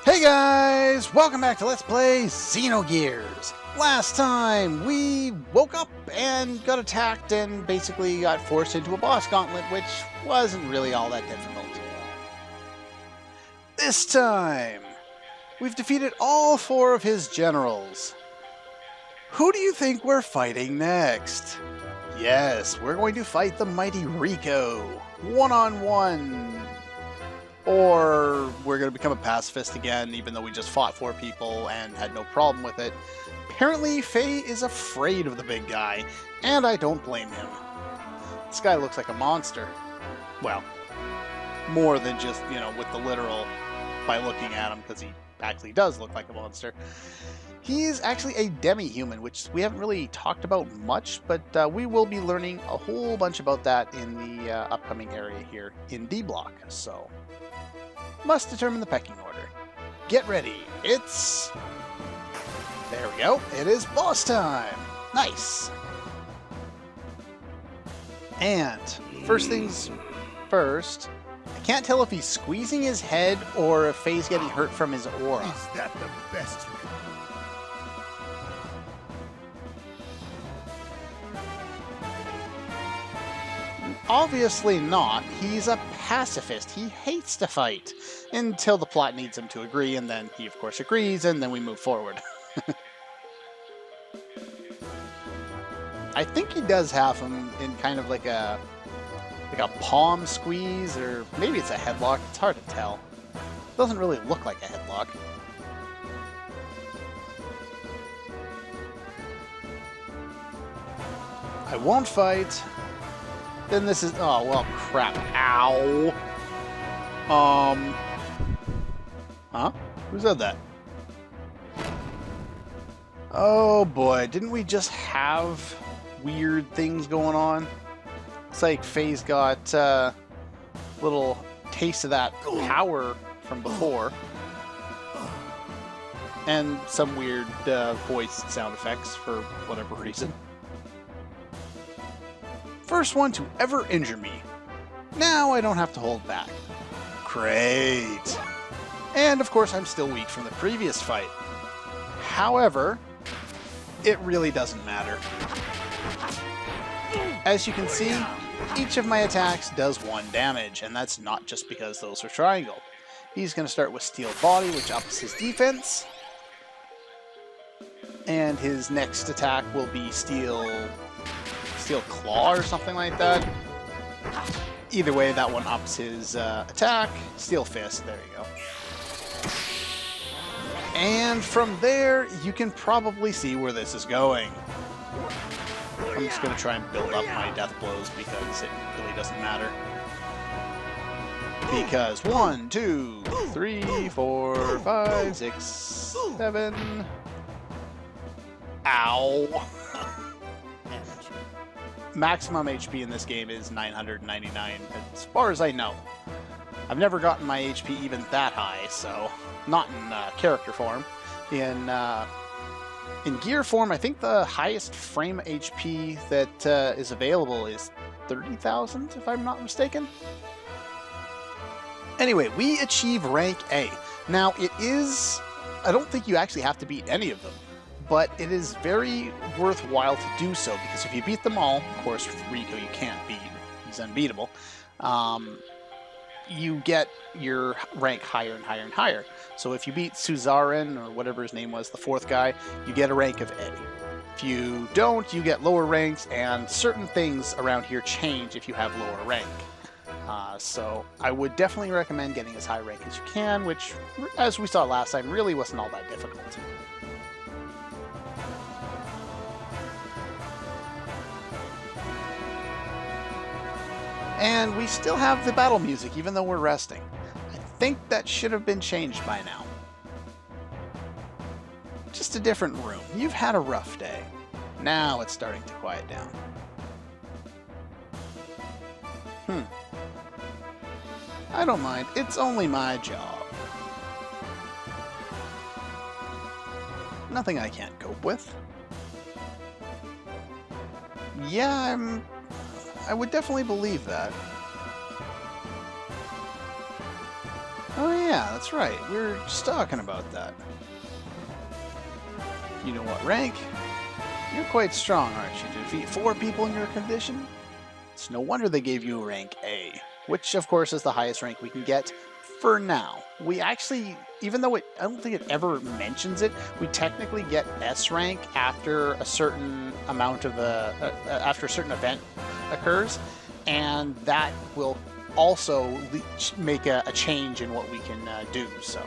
Hey guys! Welcome back to Let's Play Xenogears! Last time, we woke up and got attacked and basically got forced into a boss gauntlet, which wasn't really all that difficult. This time, we've defeated all 4 of his generals. Who do you think we're fighting next? Yes, we're going to fight the mighty Rico, one-on-one. Or we're going to become a pacifist again, even though we just fought 4 people and had no problem with it. Apparently, Faye is afraid of the big guy, and I don't blame him. This guy looks like a monster. Well, more than just, with the literal by looking at him, because he actually does look like a monster. He's actually a demi-human, which we haven't really talked about much, but we will be learning a whole bunch about that in the upcoming area here in D-Block, so must determine the pecking order. Get ready, it's... There we go, it is boss time! Nice! And, first things first, I can't tell if he's squeezing his head or if Faye's getting hurt from his aura. Is that the best you can Obviously not. He's a pacifist. He hates to fight. Until the plot needs him to agree, and then he of course agrees, and then we move forward. I think he does have him in kind of like a palm squeeze, or maybe it's a headlock. It's hard to tell. It doesn't really look like a headlock. I won't fight. Then this is... Oh, well, crap. Ow. Huh? Who said that? Oh, boy. Didn't we just have weird things going on? It's like Faye's got a little taste of that power from before. And some weird voice sound effects for whatever reason. First one to ever injure me. Now I don't have to hold back. Great. And of course I'm still weak from the previous fight. However, it really doesn't matter. As you can see, each of my attacks does 1 damage, and that's not just because those are triangle. He's going to start with Steel Body, which ups his defense. And his next attack will be Steel Claw or something like that. Either way, that one ups his attack. Steel Fist, there you go. And from there, you can probably see where this is going. I'm just going to try and build up my death blows because it really doesn't matter. Because 1, 2, 3, 4, 5, 6, 7... Ow! Maximum HP in this game is 999, as far as I know. I've never gotten my HP even that high, so not in character form. In gear form, I think the highest frame HP that is available is 30,000, if I'm not mistaken. Anyway, we achieve rank A. Now, it is... I don't think you actually have to beat any of them. But it is very worthwhile to do so, because if you beat them all, of course with Rico you can't beat, he's unbeatable, you get your rank higher and higher and higher. So if you beat Suzaren, or whatever his name was, the 4th guy, you get a rank of A. If you don't, you get lower ranks, and certain things around here change if you have lower rank. So I would definitely recommend getting as high rank as you can, which, as we saw last time, really wasn't all that difficult. And we still have the battle music, even though we're resting. I think that should have been changed by now. Just a different room. You've had a rough day. Now it's starting to quiet down. I don't mind. It's only my job. Nothing I can't cope with. Yeah, I would definitely believe that. Oh yeah, that's right. We were just talking about that. You know what rank? You're quite strong, aren't you? To defeat 4 people in your condition? It's no wonder they gave you rank A, which of course is the highest rank we can get for now. We actually, even though I don't think it ever mentions it, we technically get S rank after a certain amount of after a certain event occurs, and that will also make a change in what we can do. So.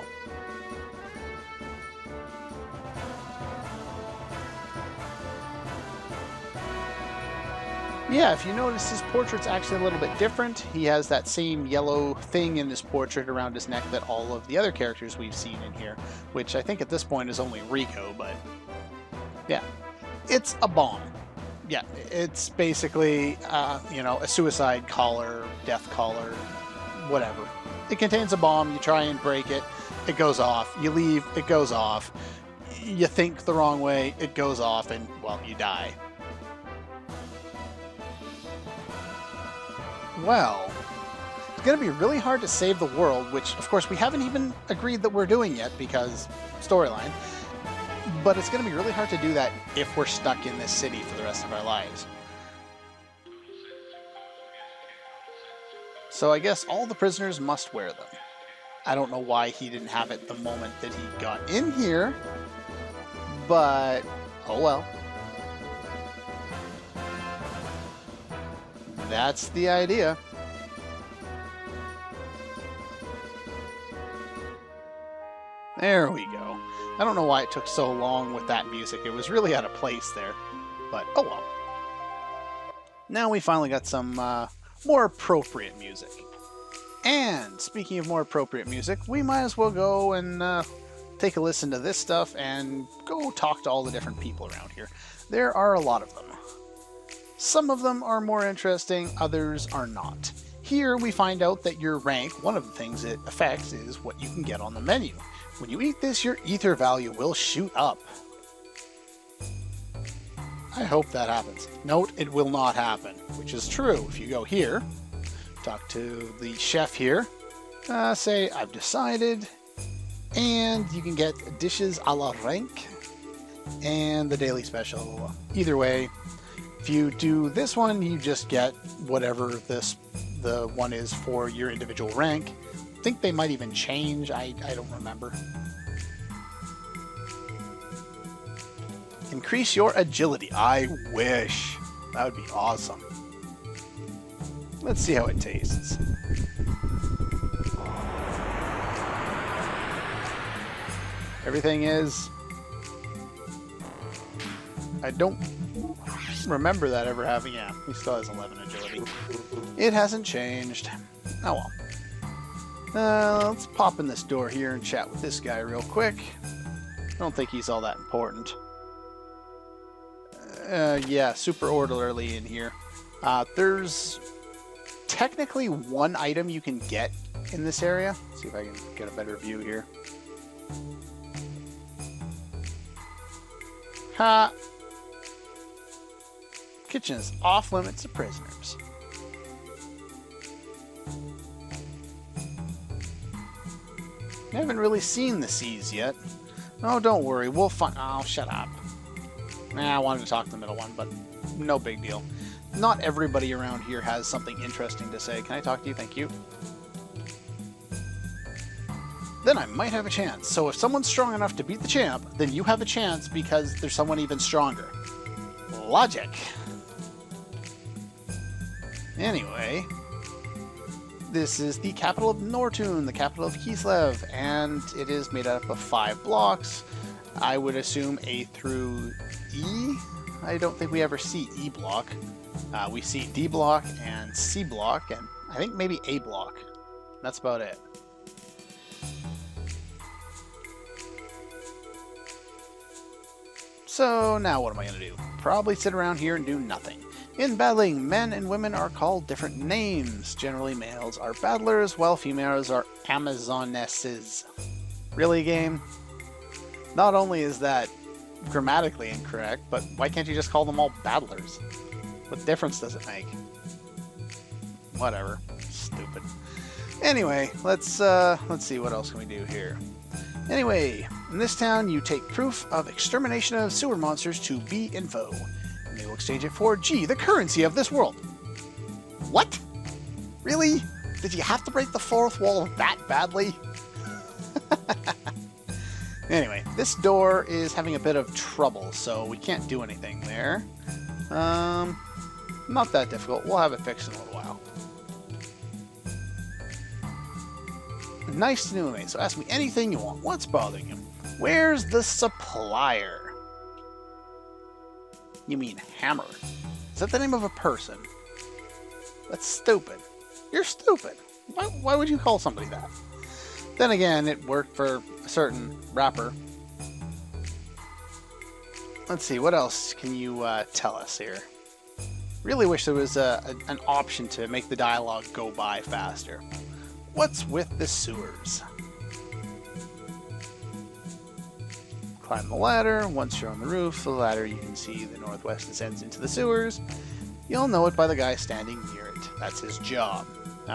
Yeah, if you notice, his portrait's actually a little bit different. He has that same yellow thing in his portrait around his neck that all of the other characters we've seen in here, which I think at this point is only Rico, but yeah. It's a bomb. Yeah, it's basically, you know, a suicide collar, death collar, whatever. It contains a bomb, you try and break it, it goes off. You leave, it goes off. You think the wrong way, it goes off, and, well, you die. Well, it's going to be really hard to save the world, which, of course, we haven't even agreed that we're doing yet because storyline. But it's going to be really hard to do that if we're stuck in this city for the rest of our lives. So I guess all the prisoners must wear them. I don't know why he didn't have it the moment that he got in here, but oh well. That's the idea. There we go. I don't know why it took so long with that music. It was really out of place there. But, oh well. Now we finally got some more appropriate music. And speaking of more appropriate music, we might as well go and take a listen to this stuff and go talk to all the different people around here. There are a lot of them. Some of them are more interesting, others are not. Here we find out that your rank, one of the things it affects is what you can get on the menu. When you eat this, your ether value will shoot up. I hope that happens. Note, it will not happen, which is true. If you go here, talk to the chef here, say, I've decided, and you can get dishes a la rank and the daily special. Either way, if you do this one, you just get whatever the one is for your individual rank. I think they might even change. I don't remember. Increase your agility. I wish. That would be awesome. Let's see how it tastes. Everything is... I don't remember that ever having... Yeah, he still has 11 agility. It hasn't changed. Oh well. Let's pop in this door here and chat with this guy real quick. I don't think he's all that important. Yeah, super orderly in here. There's technically one item you can get in this area. Let's see if I can get a better view here. Ha! Kitchen is off limits to prisoners. I haven't really seen the seas yet. Oh, don't worry, we'll find... Oh, shut up. Nah, I wanted to talk to the middle one, but no big deal. Not everybody around here has something interesting to say. Can I talk to you? Thank you. Then I might have a chance. So if someone's strong enough to beat the champ, then you have a chance because there's someone even stronger. Logic. Anyway, this is the capital of Nortun, the capital of Kislev, and it is made up of 5 blocks. I would assume A through E. I don't think we ever see E block. We see D block and C block, and I think maybe A block. That's about it. So now what am I going to do? Probably sit around here and do nothing. In battling, men and women are called different names. Generally, males are battlers, while females are Amazonesses. Really, game? Not only is that grammatically incorrect, but why can't you just call them all battlers? What difference does it make? Whatever. Stupid. Anyway, let's see what else can we do here. Anyway, in this town, you take proof of extermination of sewer monsters to B info, and they will exchange it for G, the currency of this world. What? Really? Did you have to break the fourth wall that badly? Anyway, this door is having a bit of trouble, so we can't do anything there. Not that difficult. We'll have it fixed in a little while. Nice to know me, so ask me anything you want. What's bothering you? Where's the supplier? You mean hammer? Is that the name of a person? That's stupid. You're stupid. Why would you call somebody that? Then again, it worked for a certain rapper. Let's see, what else can you tell us here? Really wish there was an option to make the dialogue go by faster. What's with the sewers? Climb the ladder. Once you're on the roof, the ladder you can see the northwest descends into the sewers. You'll know it by the guy standing near it. That's his job.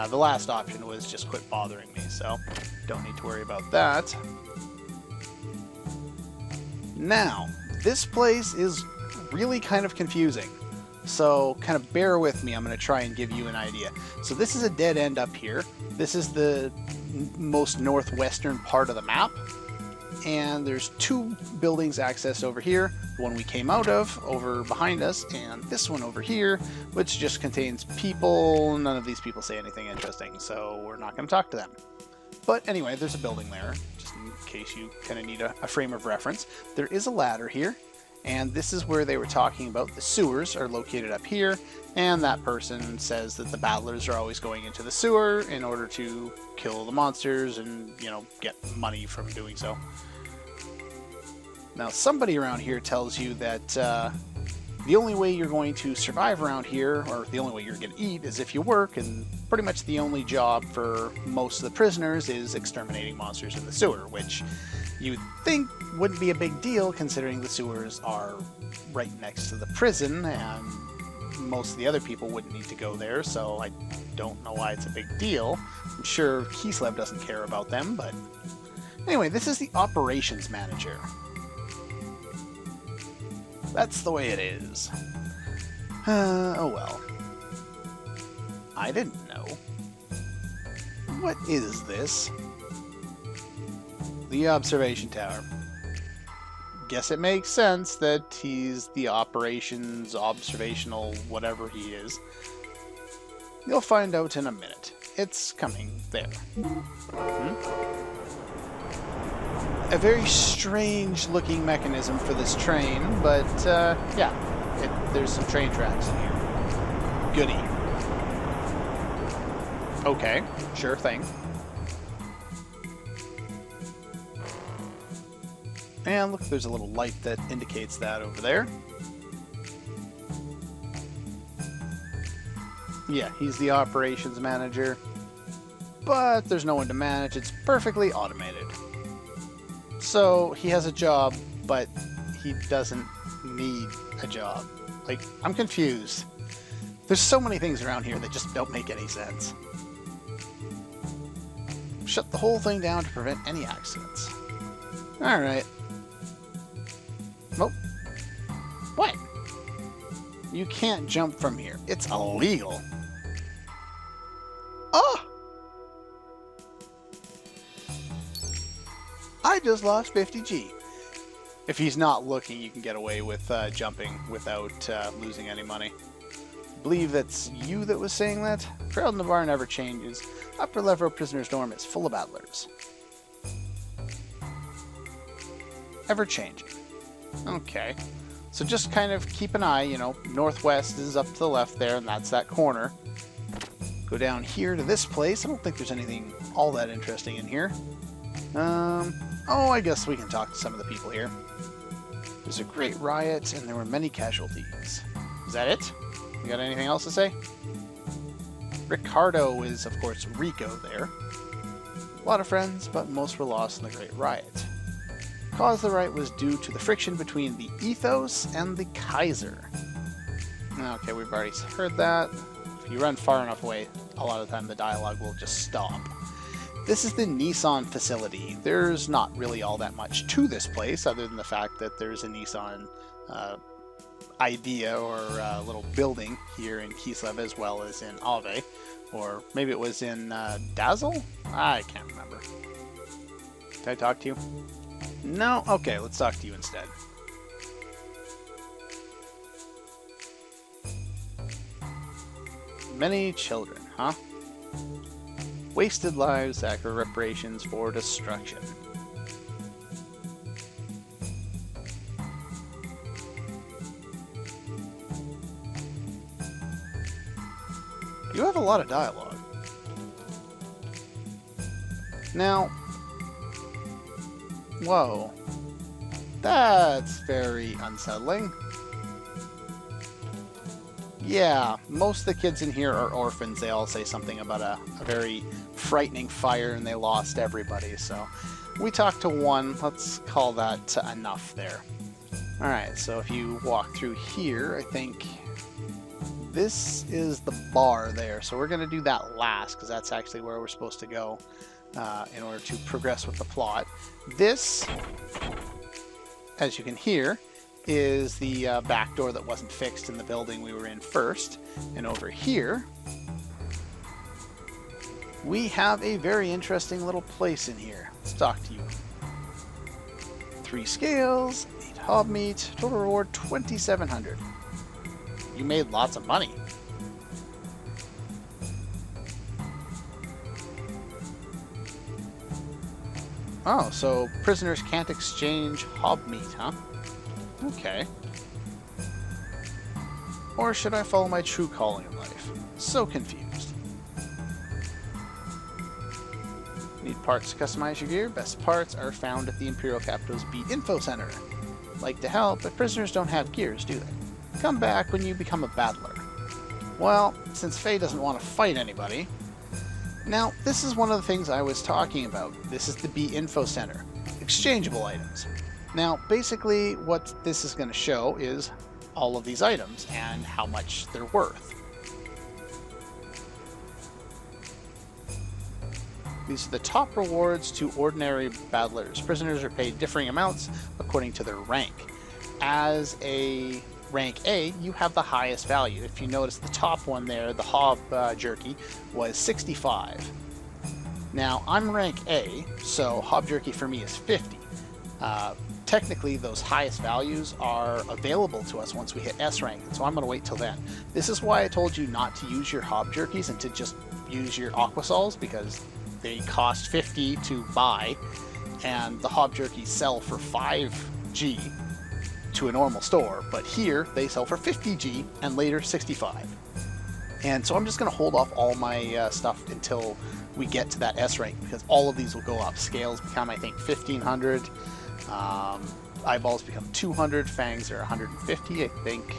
The last option was just quit bothering me, so don't need to worry about that. Now, this place is really kind of confusing. So kind of bear with me, I'm going to try and give you an idea. So this is a dead end up here. This is the most northwestern part of the map. And there's two buildings accessed over here. The one we came out of over behind us, and this one over here, which just contains people. None of these people say anything interesting, so we're not going to talk to them. But anyway, there's a building there, just in case you kind of need a frame of reference. There is a ladder here. And this is where they were talking about the sewers are located up here, and that person says that the battlers are always going into the sewer in order to kill the monsters and, you know, get money from doing so. Now, somebody around here tells you that the only way you're going to survive around here, or the only way you're going to eat, is if you work, and pretty much the only job for most of the prisoners is exterminating monsters in the sewer, which you'd think wouldn't be a big deal considering the sewers are right next to the prison and most of the other people wouldn't need to go there, so I don't know why it's a big deal. I'm sure Kislev doesn't care about them, but anyway, this is the operations manager. That's the way it is. Oh well. I didn't know. What is this? The observation tower. Guess it makes sense that he's the operations, observational, whatever he is. You'll find out in a minute. It's coming there. A very strange looking mechanism for this train, but yeah, there's some train tracks in here. Goody. Okay, sure thing. And look, there's a little light that indicates that over there. Yeah, he's the operations manager. But there's no one to manage. It's perfectly automated. So he has a job, but he doesn't need a job. Like, I'm confused. There's so many things around here that just don't make any sense. Shut the whole thing down to prevent any accidents. Alright. Oh. What? You can't jump from here. It's illegal. Oh! I just lost 50G. If he's not looking, you can get away with jumping without losing any money. I believe that's you that was saying that. Crowd in the bar never changes. Upper level prisoner's dorm is full of battlers. Ever changing. Okay. So just kind of keep an eye, you know, northwest is up to the left there, and that's that corner. Go down here to this place. I don't think there's anything all that interesting in here. Oh, I guess we can talk to some of the people here. There's a great riot, and there were many casualties. Is that it? You got anything else to say? Ricardo is, of course, Rico there. A lot of friends, but most were lost in the great riot. The cause of the riot was due to the friction between the ethos and the Kaiser. Okay, we've already heard that. If you run far enough away, a lot of the time the dialogue will just stop. This is the Nissan facility. There's not really all that much to this place other than the fact that there's a Nissan idea or little building here in Kislev as well as in Ave. Or maybe it was in Dazzle? I can't remember. Did I talk to you? No? Okay, let's talk to you instead. Many children, huh? Wasted lives, accurate reparations for destruction. You have a lot of dialogue. Now, whoa, that's very unsettling. Yeah, most of the kids in here are orphans. They all say something about a very frightening fire and they lost everybody. So we talked to one. Let's call that enough there. Alright, so if you walk through here, I think this is the bar there. So we're going to do that last because that's actually where we're supposed to go in order to progress with the plot. This, as you can hear, is the back door that wasn't fixed in the building we were in first. And over here, we have a very interesting little place in here. Let's talk to you. 3 scales, 8 hob meat, total reward 2,700. You made lots of money. Oh, so prisoners can't exchange hob meat, huh? Okay. Or should I follow my true calling in life? So confused. Need parts to customize your gear? Best parts are found at the Imperial Capital's B Info Center. Like to help, but prisoners don't have gears, do they? Come back when you become a battler. Well, since Faye doesn't want to fight anybody... Now, this is one of the things I was talking about. This is the B Info Center. Exchangeable items. Now, basically, what this is going to show is all of these items and how much they're worth. These are the top rewards to ordinary battlers. Prisoners are paid differing amounts according to their rank. As a rank A, you have the highest value. If you notice the top one there, the hob jerky, was 65. Now, I'm rank A, so hob jerky for me is 50. Technically, those highest values are available to us once we hit S rank, so I'm going to wait till then. This is why I told you not to use your hob jerkies and to just use your aquasols, because they cost 50 to buy, and the hob jerkies sell for 5G to a normal store, but here they sell for 50G and later 65. And so I'm just going to hold off all my stuff until we get to that S rank, because all of these will go up. Scales become, I think, 1,500. Eyeballs become 200. Fangs are 150, I think.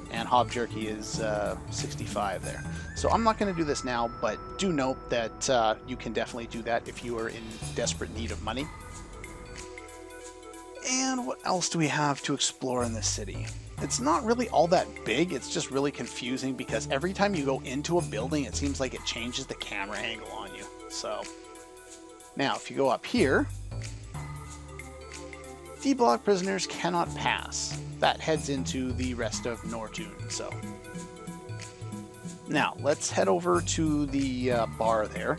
And hob jerky is 65 there. So I'm not going to do this now, but do note that you can definitely do that if you are in desperate need of money. And what else do we have to explore in this city? It's not really all that big, it's just really confusing because every time you go into a building, it seems like it changes the camera angle on you. So, now if you go up here, D-block prisoners cannot pass. That heads into the rest of Nortune, so. Now, let's head over to the bar there,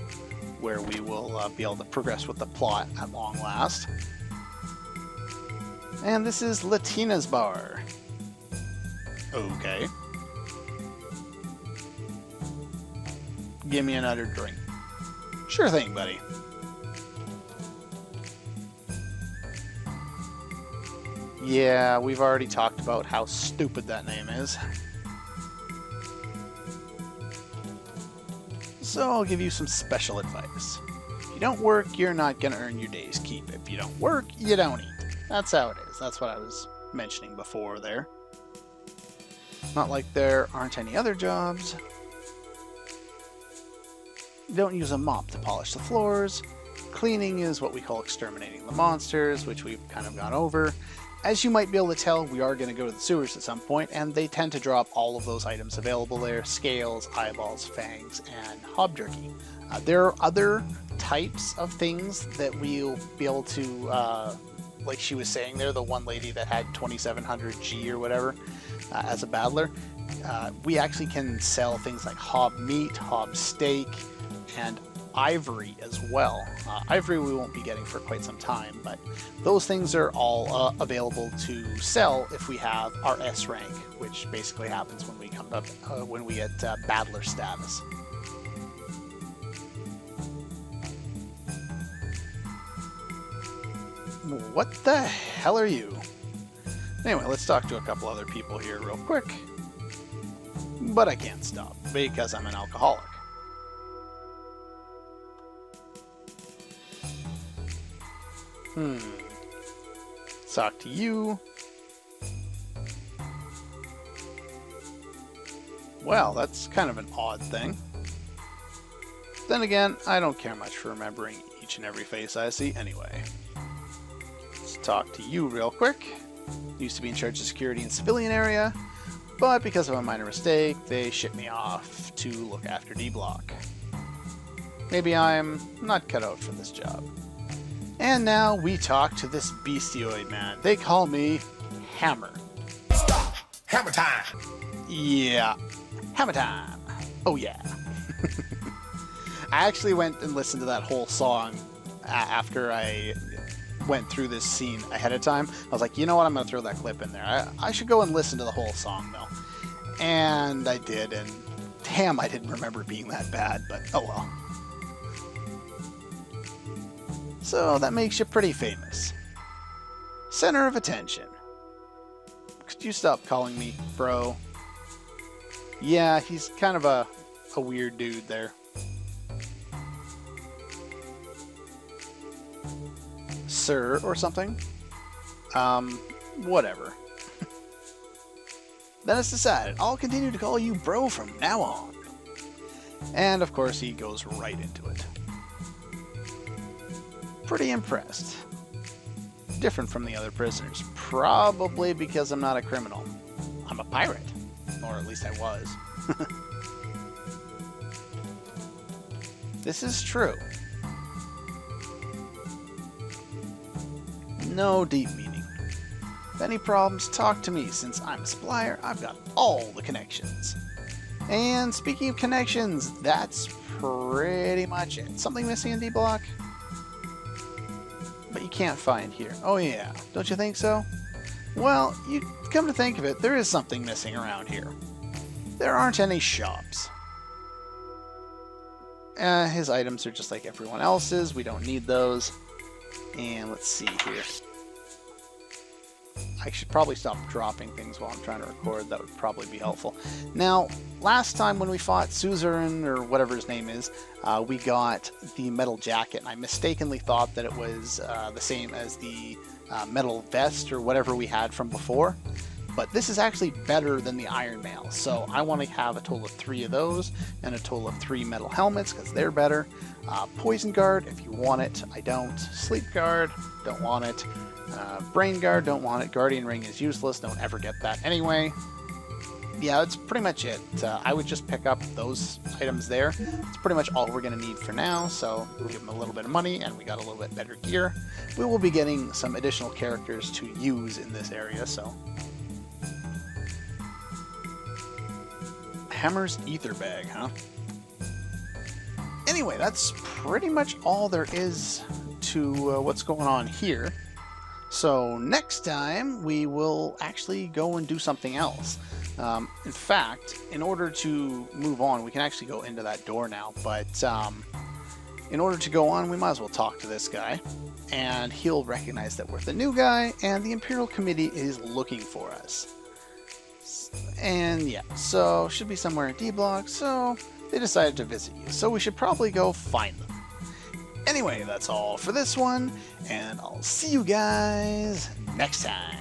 where we will be able to progress with the plot at long last. And this is Latina's bar. Okay. Give me another drink. Sure thing, buddy. Yeah, we've already talked about how stupid that name is. So I'll give you some special advice. If you don't work, you're not going to earn your day's keep. If you don't work, you don't eat. That's how it is. That's what I was mentioning before there. Not like there aren't any other jobs. Don't use a mop to polish the floors. Cleaning is what we call exterminating the monsters, which we've kind of gone over. As you might be able to tell, we are going to go to the sewers at some point, and they tend to drop all of those items available there: scales, eyeballs, fangs, and hob jerky. There are other types of things that we'll be able to, like she was saying there, the one lady that had 2700 G or whatever as a battler. We actually can sell things like hob meat, hob steak, and ivory as well. Ivory we won't be getting for quite some time, but those things are all available to sell if we have our S rank, which basically happens when we come up when we get battler status. What the hell are you? Anyway, let's talk to a couple other people here real quick. But I can't stop because I'm an alcoholic. Let's talk to you. Well, that's kind of an odd thing. Then again, I don't care much for remembering each and every face I see anyway. Let's talk to you real quick. Used to be in charge of security in civilian area, but because of a minor mistake, they shipped me off to look after D-Block. Maybe I'm not cut out for this job. And now we talk to this beastioid man. They call me Hammer. Stop! Hammer time! Yeah, hammer time. Oh yeah. I actually went and listened to that whole song after I went through this scene ahead of time. I was like, you know what, I'm going to throw that clip in there. I should go and listen to the whole song though. And I did, and damn, I didn't remember it being that bad, but oh well. So that makes you pretty famous. Center of attention. Could you stop calling me bro? Yeah, he's kind of a weird dude there. Sir or something? Whatever. Then it's decided, I'll continue to call you bro from now on. And of course he goes right into it. Pretty impressed. Different from the other prisoners. Probably because I'm not a criminal. I'm a pirate. Or at least I was. This is true. No deep meaning. If any problems, talk to me. Since I'm a supplier, I've got all the connections. And speaking of connections, that's pretty much it. Something missing in D-Block? But you can't find here. Oh yeah, don't you think so? Well, you come to think of it, there is something missing around here. There aren't any shops. His items are just like everyone else's. We don't need those. And let's see here. I should probably stop dropping things while I'm trying to record. That would probably be helpful. Now, last time when we fought Suzerain, or whatever his name is, we got the metal jacket, and I mistakenly thought that it was the same as the metal vest or whatever we had from before. But this is actually better than the Iron Mail, so I want to have a total of 3 of those, and a total of 3 metal helmets, because they're better. Poison Guard, if you want it, I don't. Sleep Guard, don't want it. Brain Guard, don't want it. Guardian Ring is useless, don't ever get that anyway. Yeah, that's pretty much it. I would just pick up those items there. It's pretty much all we're going to need for now, so we'll give them a little bit of money, and we got a little bit better gear. We will be getting some additional characters to use in this area, so... Hammer's ether bag, huh? Anyway, that's pretty much all there is to what's going on here. So next time we will actually go and do something else. In fact, in order to move on, we can actually go into that door now, but in order to go on, we might as well talk to this guy, and he'll recognize that we're the new guy, and the Imperial Committee is looking for us. And yeah, so should be somewhere in D-Block, so they decided to visit you, so we should probably go find them. Anyway, that's all for this one, and I'll see you guys next time.